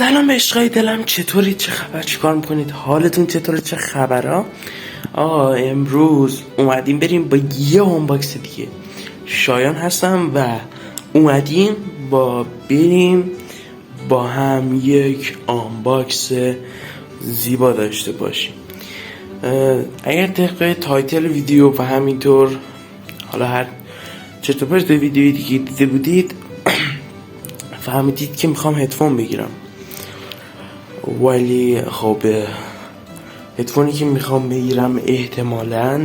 سلام عشقای دلم، چطورید؟ چه خبر؟ چیکار میکنید؟ حالتون چطوره؟ چه خبرها؟ امروز اومدیم بریم با یه آنباکس دیگه. شایان هستم و اومدیم بریم با هم یک آنباکس زیبا داشته باشیم. اگر طبق تایتل ویدیو و همینطور حالا هر چطور پرت ویدیوی دیگه دیده بودید فهمیدید که میخوام هدفون بگیرم، ولی خب هدفونی که میخوام بگیرم احتمالاً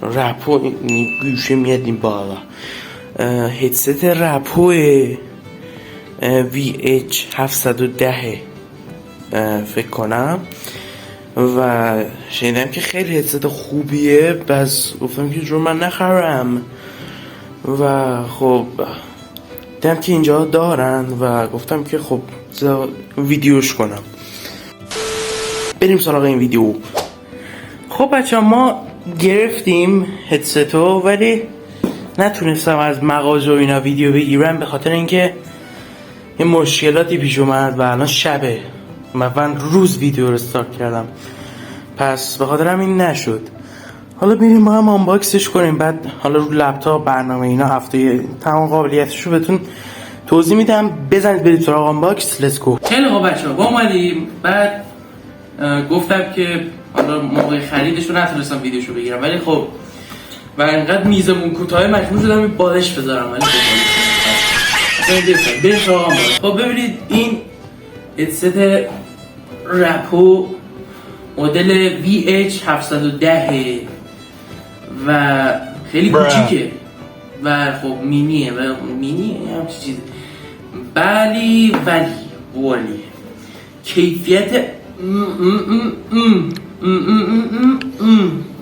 رپو گوشه میاد این بالا، هدست رپو VH710 فکر کنم و شنیدم که خیلی هدست خوبیه، بس گفتم که جو من نخرم و خب دیدم که اینجا دارن و گفتم که خب ویدیوش کنم. بریم سراغ این ویدیو. خب بچه ما گرفتیم هدستو، ولی نتونستم از مغازه و اینا ویدیو بگیرم به خاطر اینکه یه مشکلاتی پیش اومد و الان شبه، من روز ویدیو رو استارت کردم، پس به خاطر همین نشد. حالا بریم با هم آنباکسش کنیم، بعد حالا رو لپتاپ برنامه اینا هفته تمام قابلیتش رو بهتون توضیح میدم. بزنید برید سراغ آنباکس. لیتس گو. خیلی خوب بچه‌ها، با اومدیم. بعد گفتم که حالا موقع خریدش رو نتونستم ویدیوشو بگیرم، ولی خب و انقدر میزمون کوتاه مجبور شدم این بالش بذارم، ولی خب بریم سراغ آنباکس. خب ببینید این هدست رپو مدل VH710 و خیلی کوچیکه و خب مینیه و همچین چیزه، ولی کیفیت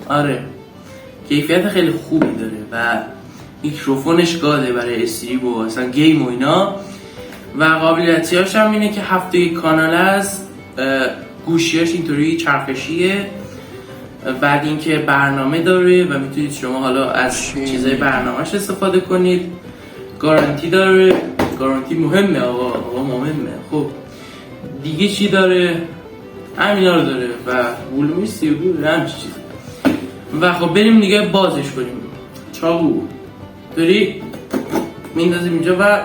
آره کیفیت خیلی خوبی داره و میکروفونش گاده برای استریپ و اصلا گیم و اینا، و قابلیتیاش هم اینه که هفته کانال است، گوشیاش اینطوری چرخشیه، بعد اینکه برنامه داره و میتونید شما حالا از چیزای برنامهش استفاده کنید. گارانتی داره، گارانتی مهمه آقا مهمه. خب دیگه چی داره؟ همینا رو داره و ولومی 32 همچین چیز. و خب بریم دیگه بازش کنیم. چاقو داری میندازیم اینجا و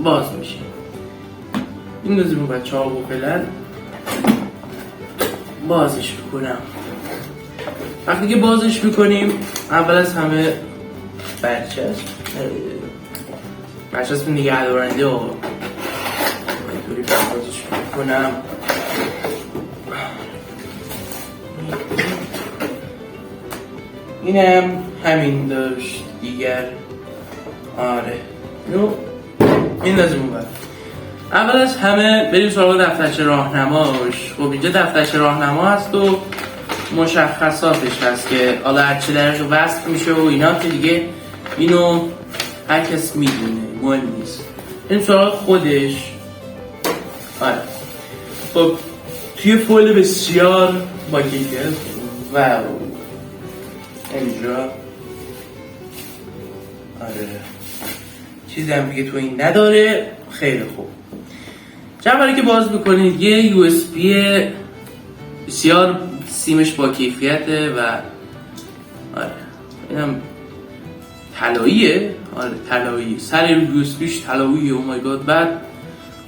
باز میشه. میندازیم و چاقو فعلا بازش میکنم. وقتی که بازش میکنیم اول از همه برچسب نگه دارنده آقا اینطوری بازش میکنم. اینم همین داشت دیگر. آره اینو میندازیم اون. اول از همه بریم سراغ دفترچه راهنماش. خب اینجا دفترچه راهنما هست و مشخصاتش هست که حالا هر چه درش وصف میشه و اینا، که دیگه اینو هر کس میدونه، مهم نیست. این سراغ خودش. آره خب توی فویل بسیار با کیفیت و اینجا آره چیزی هم دیگه تو این نداره. خیلی خوب. جوری که باز بکنید یه USB بسیار سیمش با کیفیته و آره اینم طلاییه. آره طلایی، سر USB طلاییه. او مای گاد. بعد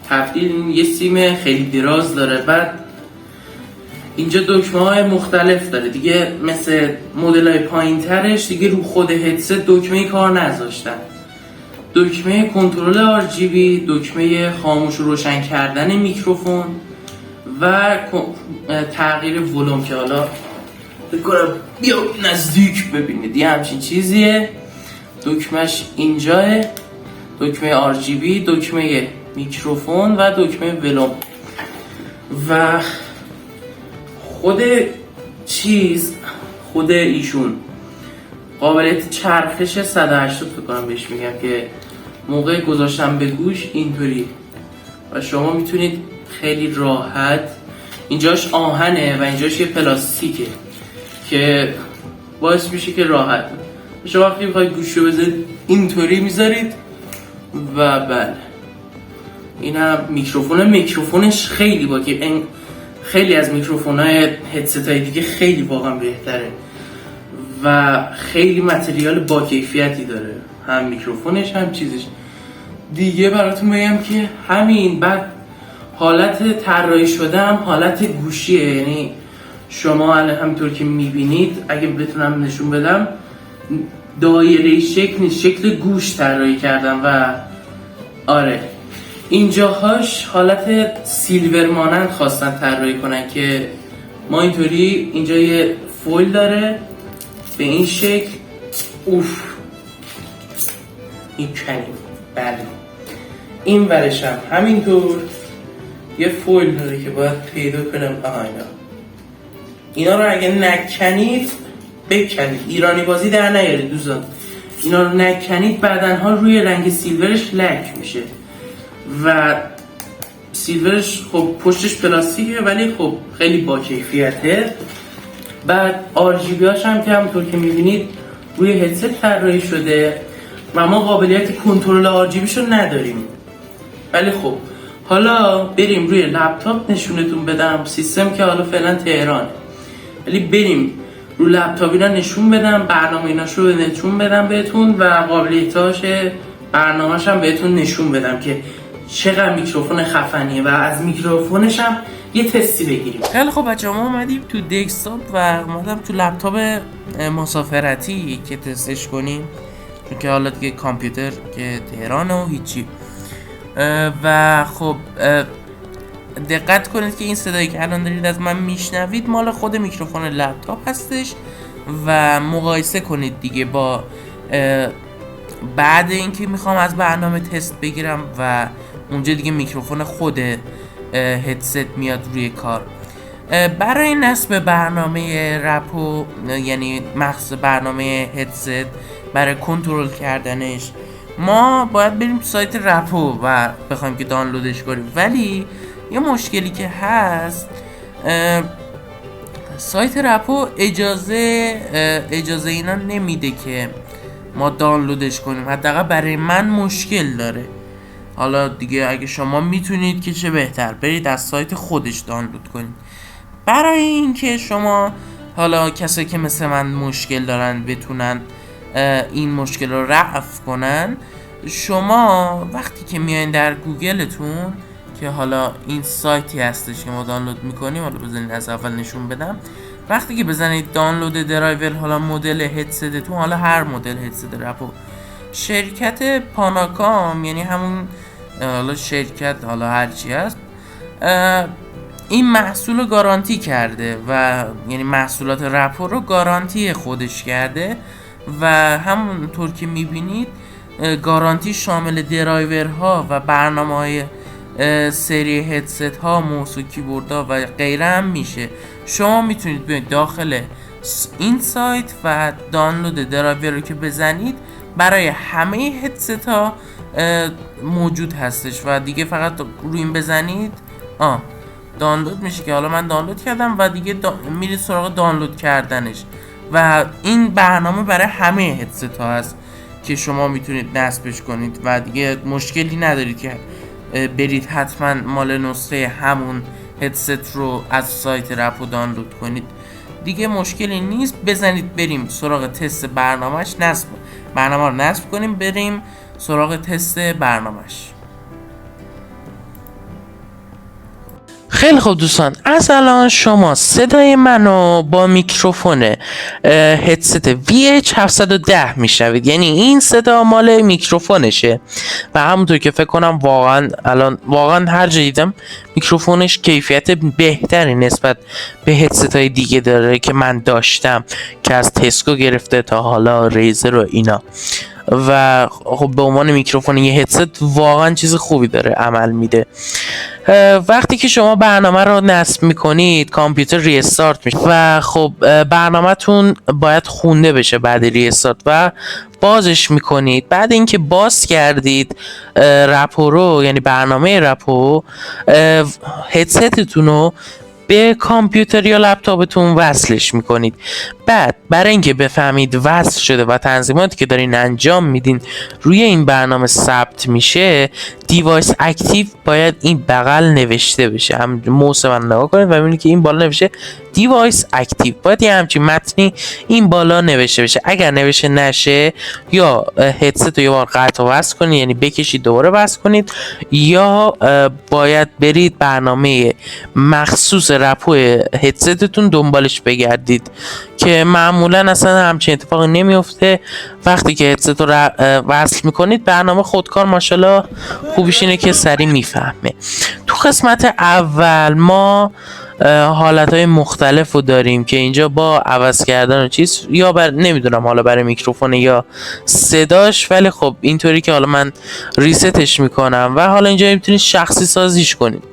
تبدیل یه سیم خیلی دراز داره. بعد اینجا دکمه های مختلف داره دیگه، مثل مدل های پایین ترش دیگه رو خود هدست دکمه کار نذاشتن. دکمه کنترل RGB، دکمه خاموش و روشن کردن میکروفون و تغییر ولوم که حالا بکنم بیا نزدیک ببینید یه همچین چیزیه. دکمهش اینجاه، دکمه RGB، دکمه میکروفون و دکمه ولوم. و خود ایشون قابلیت چرخش 180 فکر کنم بهش میگم، که موقع گذاشتن به گوش اینطوری و شما میتونید خیلی راحت، اینجاش آهنه و اینجاش یه پلاستیکه که باعث میشه که راحت شما وقتی میخواید گوشو بذارید اینطوری میذارید و بله اینم میکروفونش خیلی باگه، خیلی از میکروفونای هدست های دیگه خیلی واقعا بهتره و خیلی متریال با کیفیتی داره، هم میکروفونش هم چیزش. دیگه براتون بگم که همین. بعد حالت طراحی شده هم حالت گوشیه، یعنی شما الان همینطور که میبینید، اگه بتونم نشون بدم، دایره شکل گوش طراحی کردم و آره اینجاهاش حالت سیلور مانند خواستن طراحی کنن که ما اینطوری اینجا یه فویل داره به این شکل. اوف این کنیم. بله این ورش هم همینطور یه فویل داره که باید پیدا کنم. اینا رو اگه نکنید بکنید، ایرانی بازی در نیارید دوستان. اینا رو نکنید بعدنها روی رنگ سیلورش لک میشه و سیلورش خب پشتش پلاستیکه ولی خب خیلی با کیفیته. بعد RGB هاش هم که همونطور که میبینید روی هدست طراحی شده و ما قابلیت کنترل RGB شو نداریم. ولی خب حالا بریم روی لپتاپ نشونتون بدم. سیستم که حالا فعلا تهرانه، ولی بریم رو لپتاپ اینا نشون بدم، برنامه ایناشو نشون بدم بهتون و قابلیتاش برنامه‌اش هم بهتون نشون بدم که چقدر میکروفون خفنیه و از میکروفونش هم یه تستی بگیریم. خیلی خب بچه‌ها، ما اومدیم تو دسکتاپ و اومدم تو لپتاپ مسافرتی که تستش کنیم، چون که حالا دیگه کامپیوتر که تهرانه و هیچی. و خب دقت کنید که این صدایی که الان دارید از من میشنوید مال خود میکروفون لپتاپ هستش و مقایسه کنید دیگه با بعد اینکه میخوام از برنامه تست بگیرم و اونجا دیگه میکروفون خود هدست میاد روی کار. برای نصب برنامه رپو، یعنی مخصوص برنامه هدست، برای کنترل کردنش ما باید بریم تو سایت رپو و بخوایم که دانلودش کنیم. ولی یه مشکلی که هست، سایت رپو اجازه اینا نمیده که ما دانلودش کنیم، حداقل برای من مشکل داره. حالا دیگه اگه شما میتونید که چه بهتر، برید از سایت خودش دانلود کنید. برای اینکه شما حالا کسایی که مثل من مشکل دارن بتونن این مشکل رو رفع کنن، شما وقتی که میایین در گوگلتون که حالا این سایتی هستش که ما دانلود میکنیم، حالا بزنید از اول نشون بدم. وقتی که بزنید دانلود درایور، حالا مدل هدستتون، حالا هر مدل هدست رپو، شرکت پاناکام، یعنی همون حالا شرکت حالا هرچی هست، این محصول رو گارانتی کرده و یعنی محصولات رپو رو گارانتی خودش کرده و همونطور که میبینید گارانتی شامل درایورها و برنامه‌های سری هدست ها، موس و کیبورد ها و غیره هم میشه. شما میتونید بیاید داخل این سایت و دانلود درایور رو که بزنید برای همه هدست ها موجود هستش و دیگه فقط روی این بزنید دانلود میشه که حالا من دانلود کردم و دیگه میرید سراغ دانلود کردنش و این برنامه برای همه هدست ها هست که شما میتونید نصبش کنید و دیگه مشکلی ندارید که برید حتما مال نسخه همون هدست رو از سایت رپو دانلود کنید. دیگه مشکلی نیست. بزنید بریم سراغ تست برنامه رو نصب کنیم، بریم سراغ تست برنامهش. خیلی خوب دوستان، از الان شما صدای منو با میکروفون هدست VH710 میشنوید، یعنی این صدا مال میکروفونشه و همونطور که فکر کنم واقعا هر جا دیدم میکروفونش کیفیت بهتری نسبت به هدست های دیگه داره که من داشتم که از تسکو گرفته تا حالا ریزر و اینا، و خب به عنوان میکروفون یه هدست واقعا چیز خوبی داره عمل میده. وقتی که شما برنامه رو نصب میکنید کامپیوتر ریستارت میشه و خب برنامه‌تون باید خونده بشه بعد ریستارت و بازش میکنید. بعد اینکه باز کردید رپو رو، یعنی برنامه رپو، هدستتون رو به کامپیوتر یا لپتاپتون وصلش میکنید. بعد برای اینکه بفهمید وصل شده و تنظیماتی که دارین انجام میدین روی این برنامه ثبت میشه، دیوایس اکتیو باید این بغل نوشته بشه. هم موس من نگاه کنید و ببینید که این بالا نوشته دیوایس اکتیو، باید یه همچین متنی این بالا نوشته بشه. اگر نوشته نشه یا هدست رو یه بار قطع و وصل کنید، یعنی بکشید دوباره وصل کنید، یا باید برید برنامه مخصوص رپو هدستتون دنبالش بگردید که معمولا اصلا همچین اتفاقی نمیفته. وقتی که هدست رو وصل میکنید برنامه خودکار ماشاءالله خوبیش اینه که سریع میفهمه. تو قسمت اول ما حالتهای مختلف رو داریم که اینجا با عوض کردن و چیز، یا نمیدونم حالا برای میکروفون یا صداش، ولی خب اینطوری که حالا من ریستش میکنم و حالا اینجا میتونید شخصی سازیش کنید.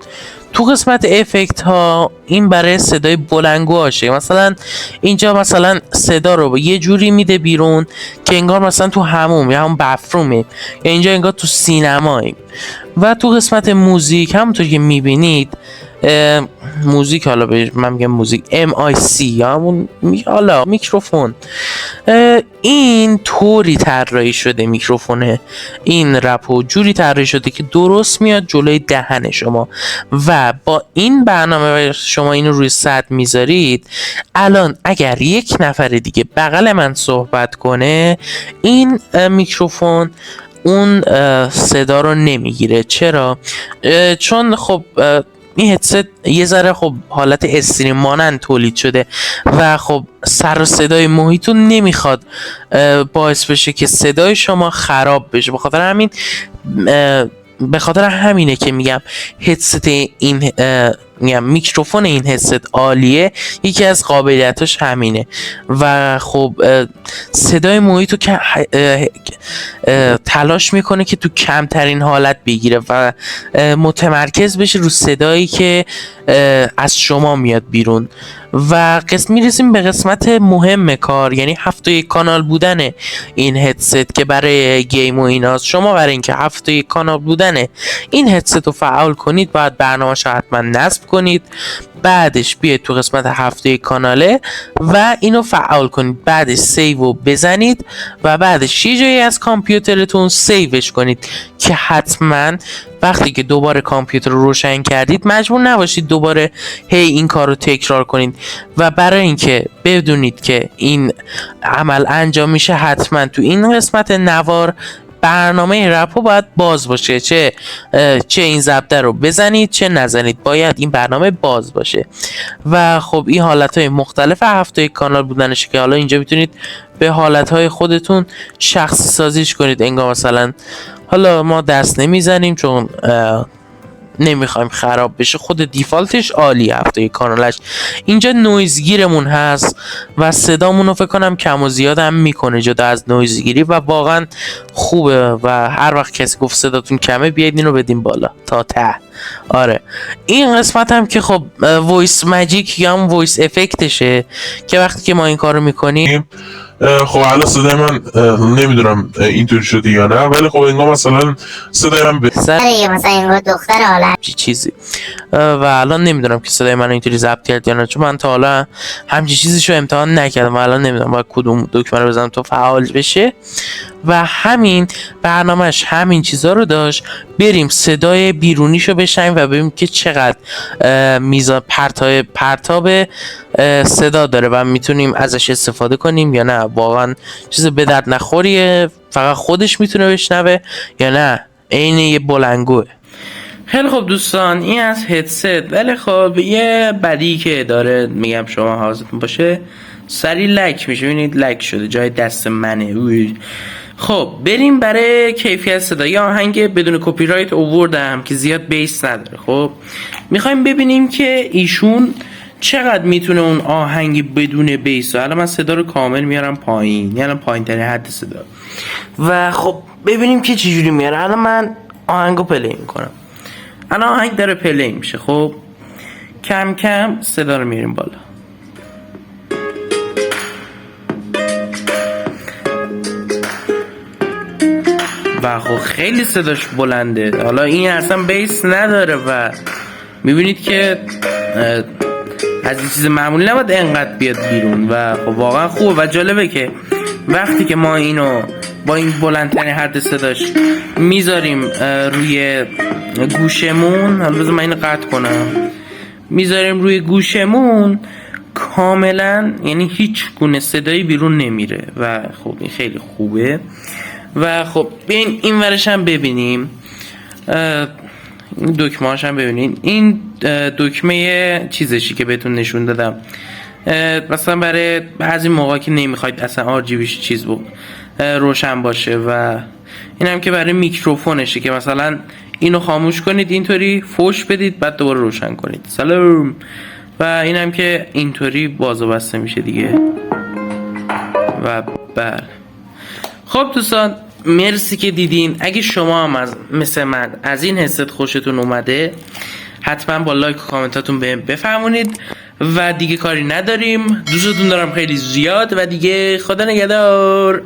تو قسمت افکت ها این برای صدای بلنگو هاشه، مثلا اینجا مثلا صدا رو یه جوری میده بیرون که انگار مثلا تو هموم یا همون بفرومه، یا اینجا انگار تو سینماییم. و تو قسمت موزیک همونطور که میبینید موزیک، حالا من میگم موزیک MIC یا همون حالا میکروفون، این طوری طراحی شده، میکروفونه این رپو جوری طراحی شده که درست میاد جلوی دهن شما و با این برنامه شما اینو روی صد میذارید. الان اگر یک نفر دیگه بغل من صحبت کنه این میکروفون اون صدا رو نمیگیره. چرا؟ چون خب این هدست یه ذره خب حالت استریم مانند تولید شده و خب سر و صدای محیطون نمیخواد باعث بشه که صدای شما خراب بشه. به خاطر همینه که میگم هدست این میکروفون این هدست عالیه، یکی از قابلیتاش همینه و خب صدای محیط رو تلاش میکنه که تو کمترین حالت بگیره و متمرکز بشه رو صدایی که از شما میاد بیرون. و میرسیم به قسمت مهم کار، یعنی 7 کانال بودن این هدست که برای گیم و ایناست. شما برای اینکه 7 کانال بودن این هدست رو فعال کنید باید برنامه‌اش رو حتما نصب کنید، بعدش بیاید تو قسمت 7 کاناله و اینو فعال کنید، بعدش سیو رو بزنید و بعدش یه جایی از کامپیوترتون سیوش کنید که حتما وقتی که دوباره کامپیوتر رو روشن کردید مجبور نباشید دوباره این کار رو تکرار کنید. و برای اینکه بدونید که این عمل انجام میشه حتما تو این قسمت نوار برنامه رپو باید باز باشه، چه این ضبطه رو بزنید چه نزنید، باید این برنامه باز باشه. و خب این حالتهای مختلف 7 کانال بودنشه که حالا اینجا میتونید به حالتهای خودتون شخصی سازیش کنید. انگار مثلا حالا ما دست نمیزنیم چون نمیخوایم خراب بشه، خود دیفالتش عالی 7 کانالش. اینجا نویزگیرمون هست و صدامون رو فکر کنم کم و زیاد هم میکنه جدا از نویزگیری و واقعا خوبه و هر وقت کسی گفت صداتون کمه بیاید اینو بدیم بالا تا ته. آره این قسمت هم که خب وایس ماجیک یا هم وایس افکتشه که وقتی که ما این کارو میکنیم خب الان صدای من نمیدونم اینطوری شده یا نه، ولی خب انگار مثلا صدای من مثلا انگار دختر حالا چیزی و الان نمیدونم که صدای من اینطوری ضبط کرد یا نه، چون من تا حالا همچین چیزیشو امتحان نکردم و الان نمیدونم باید کدوم دکمه رو بزنم تا فعال بشه. و همین برنامهش همین چیزا رو داشت. بریم صدای بیرونیشو بشنویم و ببینیم که چقدر میزان پرتاب صدا داره و میتونیم ازش استفاده کنیم یا نه واقعا چیز به درد نخوریه، فقط خودش میتونه بشنوه یا نه عین یه بلنگوه. خیلی خب دوستان این از هدست، ولی خب یه بدی که داره میگم شما حواستون باشه سری لک میشه، ببینید لک شده جای دست منه. خب بریم برای کیفیت صدا. یه آهنگ بدون کپی رایت آوردم که زیاد بیس نداره. خب میخوایم ببینیم که ایشون چقدر میتونه اون آهنگ بدون بیس. الان من صدا رو کامل میارم پایین، یعنی پایین ترین حد صدا و خب ببینیم که چجوری میاره. الان من آهنگو پلی میکنم، الان آهنگ داره پلی میشه. خب کم کم صدا رو میاریم بالا و خب خیلی صداش بلنده. حالا این اصلا بیس نداره و میبینید که از این چیز معمولی نباید انقدر بیاد بیرون و خب واقعا خوبه و جالبه که وقتی که ما اینو با این بلندترین حد صداش میذاریم روی گوشمون، حالا بذار من اینو قطع کنم، میذاریم روی گوشمون کاملا، یعنی هیچ گونه صدایی بیرون نمیره و خب این خیلی خوبه. و خب بیاین این ورش هم ببینیم، این دکمه هاش هم ببینین. این دکمه چیزشی که بهتون نشون دادم، مثلا برای بعضی موقع که نمیخواید اصلا RGBش چیز بود روشن باشه، و این هم که برای میکروفونشه که مثلا اینو خاموش کنید اینطوری فوش بدید بعد دوباره روشن کنید سلام، و این هم که اینطوری باز و بسته میشه دیگه. و بله خب دوستان مرسی که دیدین. اگه شما هم مثل من از این حست خوشتون اومده حتما با لایک و کامنتاتون بهم بفرمونید و دیگه کاری نداریم. دوستتون دارم خیلی زیاد و دیگه خدا نگهدار.